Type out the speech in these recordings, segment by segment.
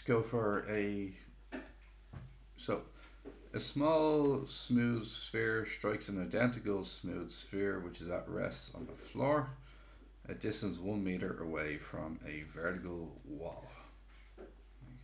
go for a small smooth sphere strikes an identical smooth sphere which is at rest on the floor, a distance 1 meter away from a vertical wall.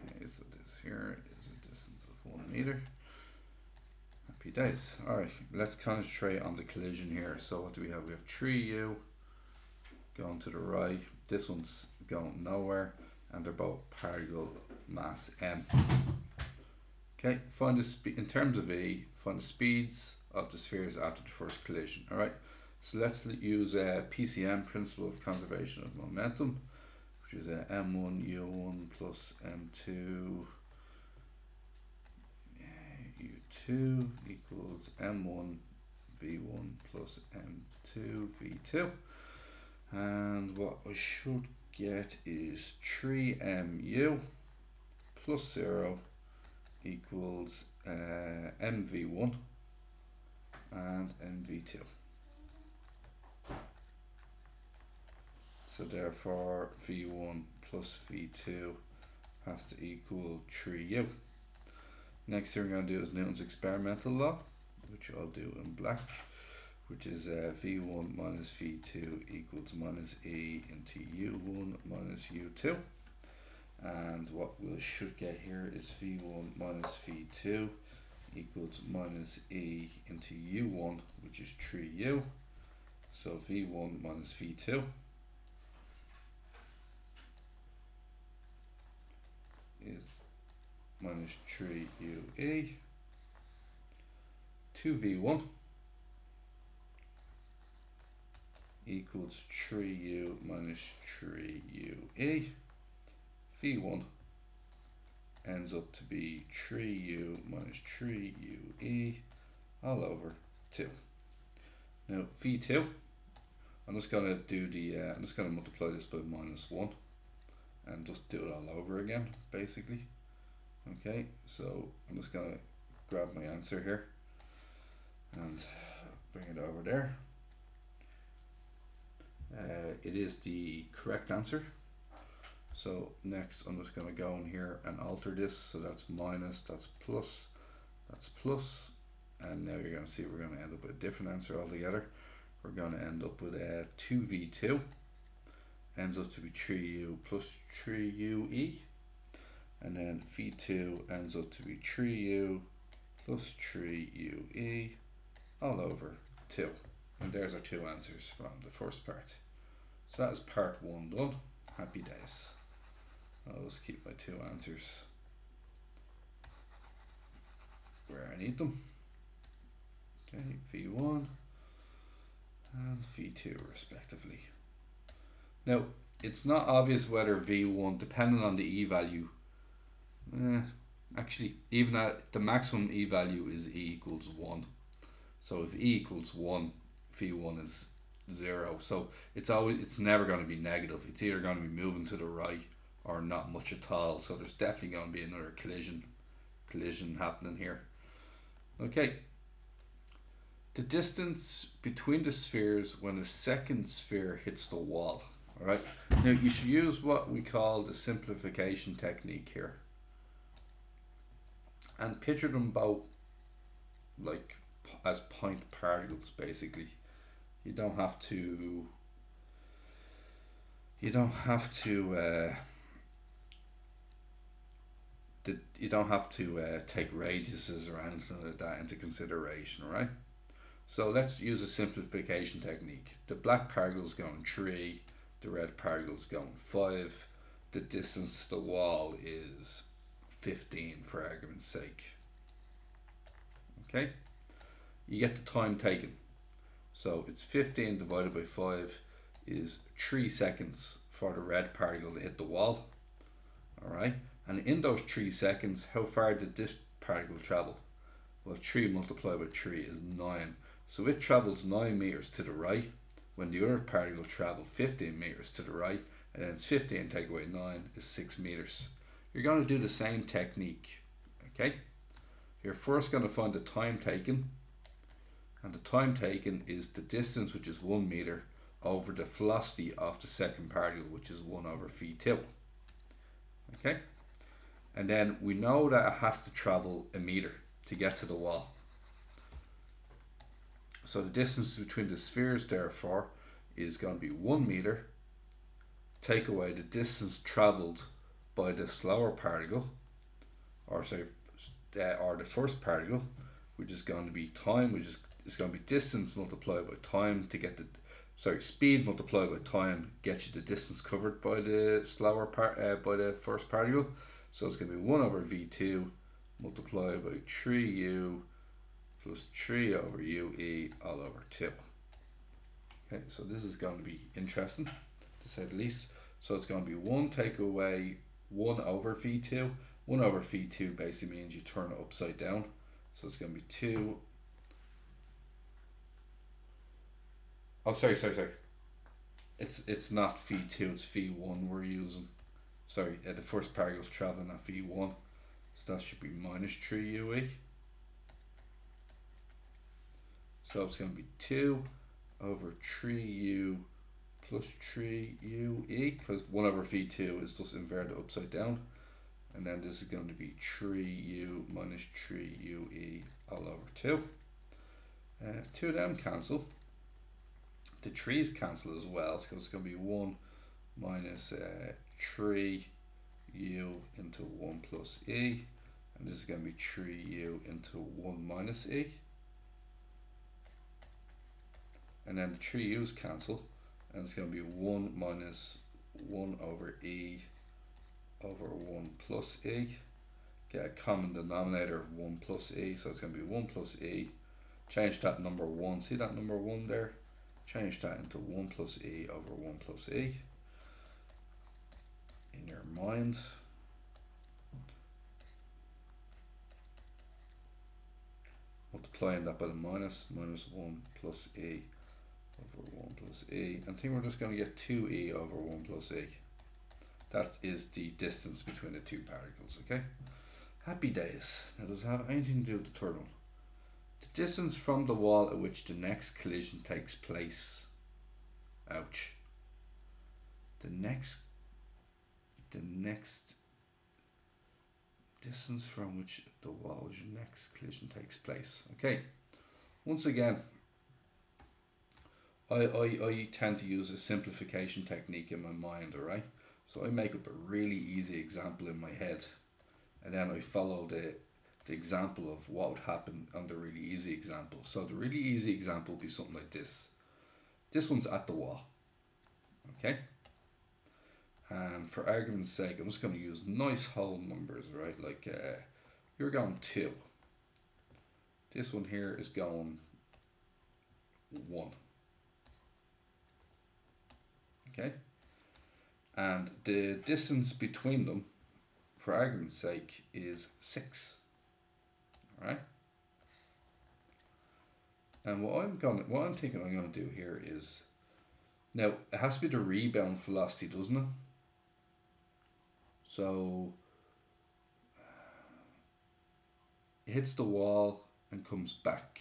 Okay, so this here is a distance of 1 meter. Happy days. Alright, let's concentrate on the collision here. So what do we have? We have 3u going to the right, this one's going nowhere, and they're both particle mass m. Okay, find the in terms of E, find the speeds of the spheres after the first collision. Alright, so let's use PCM, principle of conservation of momentum, which is m1 u1 plus m2 u2 equals m1 v1 plus m2 v2, and what I should get is 3mu plus 0 equals mv1 and mv2. So therefore v1 plus v2 has to equal 3u. Next thing we're going to do is Newton's experimental law, which I'll do in black, which is v1 minus v2 equals minus e into u1 minus u2. And what we should get here is v1 minus v2 equals minus e into u1, which is 3u. So v1 minus v2 is minus 3ue. 2v1 equals 3u minus 3ue. v1 ends up to be 3u minus 3ue all over 2. Now v2, I'm just going to do I'm just going to multiply this by minus 1 and just do it all over again, basically. Okay, so I'm just going to grab my answer here and bring it over there. It is the correct answer. So next I'm just going to go in here and alter this, so that's minus, that's plus, and now you're going to see we're going to end up with a different answer altogether. We're going to end up with 2v2 ends up to be 3u plus 3ue, and then v2 ends up to be 3u plus 3ue all over 2. And there's our two answers from the first part. So that is part 1 done. Happy days. I'll just keep my two answers where I need them. Okay, v1 and v2 respectively. Now it's not obvious whether v1, depending on the e value, actually even at the maximum e value is e equals 1. So if e equals 1, v1 is 0. So it's never going to be negative. It's either going to be moving to the right or not much at all. So there's definitely going to be another collision happening here. Okay. The distance between the spheres when the second sphere hits the wall. Alright. Now you should use what we call the simplification technique here. And picture them both like as point particles, basically. You don't have to take radiuses or anything like that into consideration, right? So let's use a simplification technique. The black particle is going 3, the red particle is going 5. The distance to the wall is 15 for argument's sake. Okay? You get the time taken. So it's 15 divided by 5 is 3 seconds for the red particle to hit the wall. Alright? And in those 3 seconds, how far did this particle travel? Well, 3 multiplied by 3 is 9. So it travels 9 meters to the right, when the other particle travelled 15 meters to the right, and then it's 15 take away 9 is 6 meters. You're going to do the same technique. Okay? You're first going to find the time taken, and the time taken is the distance, which is 1 meter, over the velocity of the second particle, which is 1 over v2. Okay? And then we know that it has to travel a meter to get to the wall. So the distance between the spheres therefore is going to be 1 meter. Take away the distance travelled by the slower particle, or the first particle, which is going to be time, which is going to be distance multiplied by time to get the speed multiplied by time gets you the distance covered by the by the first particle. So it's going to be 1 over v2 multiplied by 3u plus 3 over ue all over 2. Okay, so this is going to be interesting to say the least. So it's going to be 1 take away 1 over v2. 1 over v2 basically means you turn it upside down. So it's going to be 2. Oh, sorry. It's not v2, it's v1 we're using. Sorry, the first particle's traveling at v1. So that should be minus 3ue. So it's going to be 2 over 3u plus 3ue, because 1 over v2 is just inverted upside down. And then this is going to be 3u minus 3ue all over 2. 2 of them cancel. The 3's cancel as well, so it's going to be 1 minus 3u into 1 plus e. And this is going to be 3u into 1 minus e. And then the 3u's cancel, and it's going to be 1 minus 1 over e over 1 plus e. Get a common denominator of 1 plus e, so it's going to be 1 plus e. Change that number 1, see that number 1 there? Change that into 1 plus e over 1 plus e in your mind. Multiplying that by the minus 1 plus e over 1 plus e. I think we're just going to get 2e over 1 plus e. That is the distance between the two particles, okay? Happy days. Now, does it have anything to do with the third one? The distance from the wall at which the next collision takes place. Ouch. The next distance from which the wall which the next collision takes place. Okay. Once again, I tend to use a simplification technique in my mind, alright? So I make up a really easy example in my head, and then I follow the example of what would happen on the really easy example. So the really easy example would be something like this. This one's at the wall, okay? And for argument's sake, I'm just going to use nice whole numbers, right? Like you're going 2. This one here is going 1. Okay? And the distance between them, for argument's sake, is 6. Alright? And what I'm thinking I'm going to do here is, now it has to be the rebound velocity, doesn't it? So it hits the wall and comes back.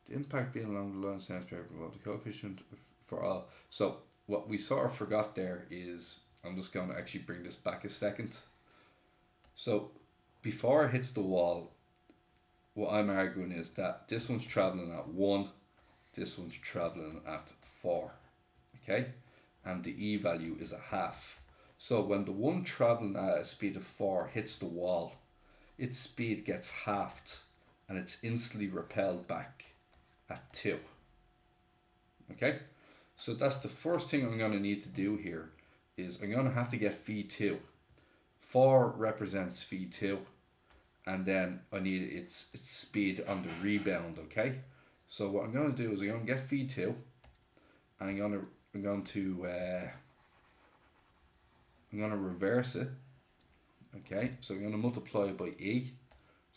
The impact being along the line sounds very well. The coefficient for all. So what we sort of forgot there is, I'm just going to actually bring this back a second. So before it hits the wall, what I'm arguing is that this one's traveling at 1, this one's traveling at 4. Okay? And the E value is a half. So when the one traveling at a speed of 4 hits the wall, its speed gets halved and it's instantly repelled back at 2. Okay? So that's the first thing I'm going to need to do here, is I'm going to have to get v2. 4 represents v2, and then I need its speed on the rebound, okay? So what I'm going to do is I'm going to get v2, and I'm going to reverse it. Okay, so I'm going to multiply by e.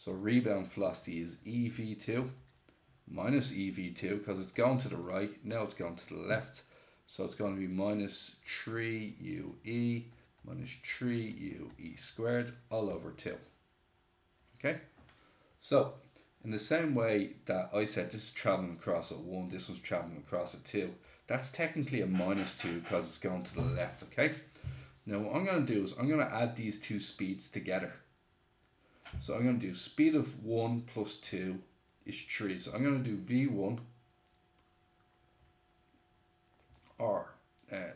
So rebound velocity is ev2 minus ev2, because it's going to the right, now it's going to the left. So it's going to be minus 3ue minus 3ue squared all over 2. Okay, so in the same way that I said this is traveling across at 1, this one's traveling across at 2, that's technically a minus 2 because it's going to the left, okay? Now what I'm going to do is I'm going to add these two speeds together. So I'm going to do speed of 1 plus 2 is 3. So I'm going to do V1, or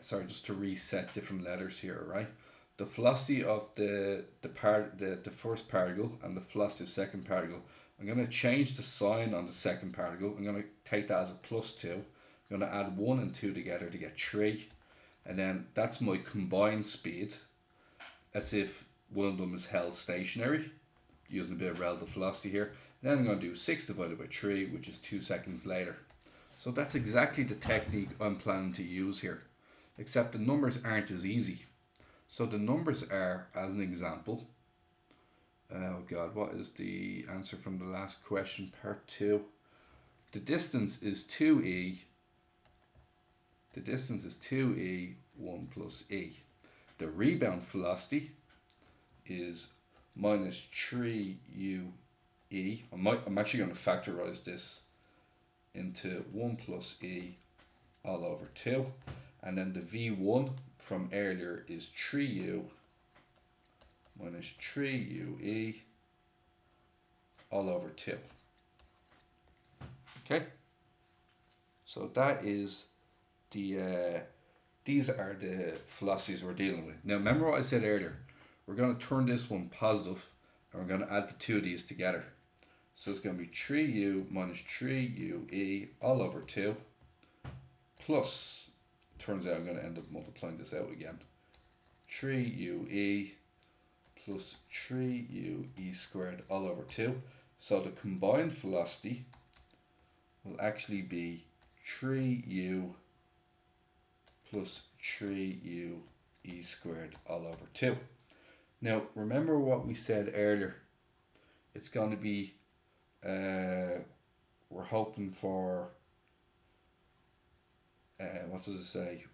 sorry, just to reset different letters here, right? The velocity of the first particle and the velocity of the second particle. I'm going to change the sign on the second particle. I'm going to take that as a plus 2. I'm going to add 1 and 2 together to get 3. And then that's my combined speed, as if one of them is held stationary, using a bit of relative velocity here. And then I'm going to do 6 divided by 3, which is 2 seconds later. So that's exactly the technique I'm planning to use here, except the numbers aren't as easy. So the numbers are, as an example, oh god, what is the answer from the last question, part 2? The distance is 2e. The distance is 2e 1 plus e. The rebound velocity is minus 3u e. I'm actually going to factorize this into 1 plus e all over 2. And then the v1 from earlier is 3u minus 3u e all over 2. Okay? So that is the these are the velocities we're dealing with. Now remember what I said earlier. We're going to turn this one positive and we're going to add the two of these together. So it's going to be 3u minus 3ue all over 2 plus, turns out I'm going to end up multiplying this out again, 3ue plus 3ue squared all over 2. So the combined velocity will actually be 3u plus 3u squared all over 2. Now remember what we said earlier. It's going to be, we're hoping for, what does it say?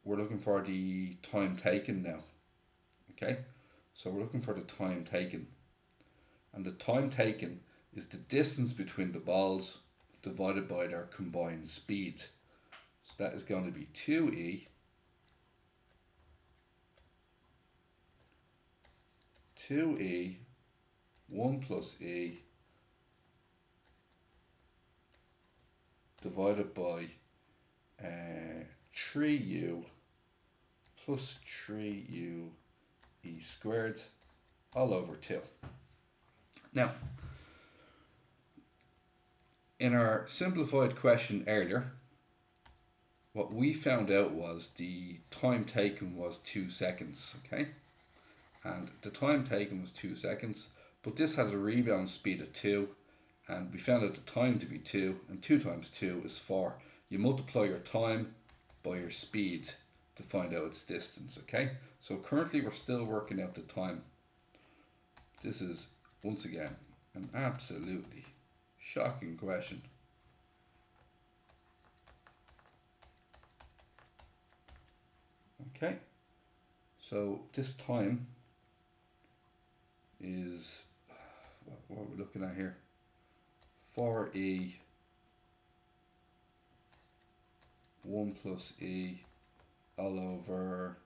We're looking for the time taken now. Okay, so we're looking for the time taken, and the time taken is the distance between the balls divided by their combined speed. So that is going to be 2e 1 plus e divided by 3u plus 3u squared all over 2. Now, in our simplified question earlier, what we found out was the time taken was 2 seconds, okay? And the time taken was 2 seconds, but this has a rebound speed of 2, and we found out the time to be 2, and 2 times 2 is 4. You multiply your time by your speed to find out its distance, okay? So currently we're still working out the time. This is, once again, an absolutely shocking question. Okay, so this time is, what are we looking at here? 4e 1 plus e all over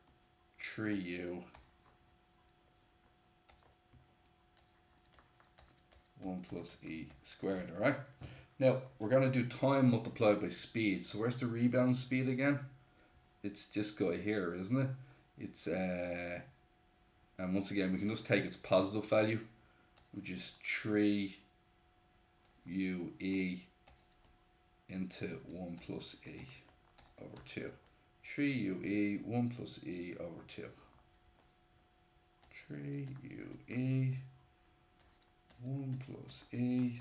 3u 1 plus e squared, alright? Now, we're going to do time multiplied by speed. So where's the rebound speed again? It's this guy here, isn't it? It's, and once again, we can just take its positive value, which is 3ue into 1 plus e over 2. 3ue 1 plus e over 2. 3ue 1 plus e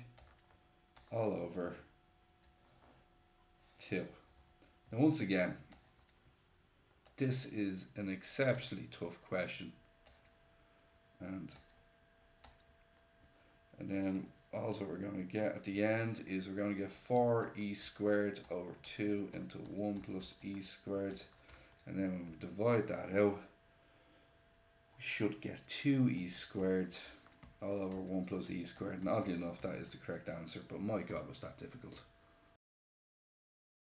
all over 2. Now once again, this is an exceptionally tough question, and then also we're going to get at the end is we're going to get 4e squared over 2 into 1 plus e squared, and then when we divide that out we should get 2e squared all over 1 plus e squared, and oddly enough that is the correct answer, but my god was that difficult.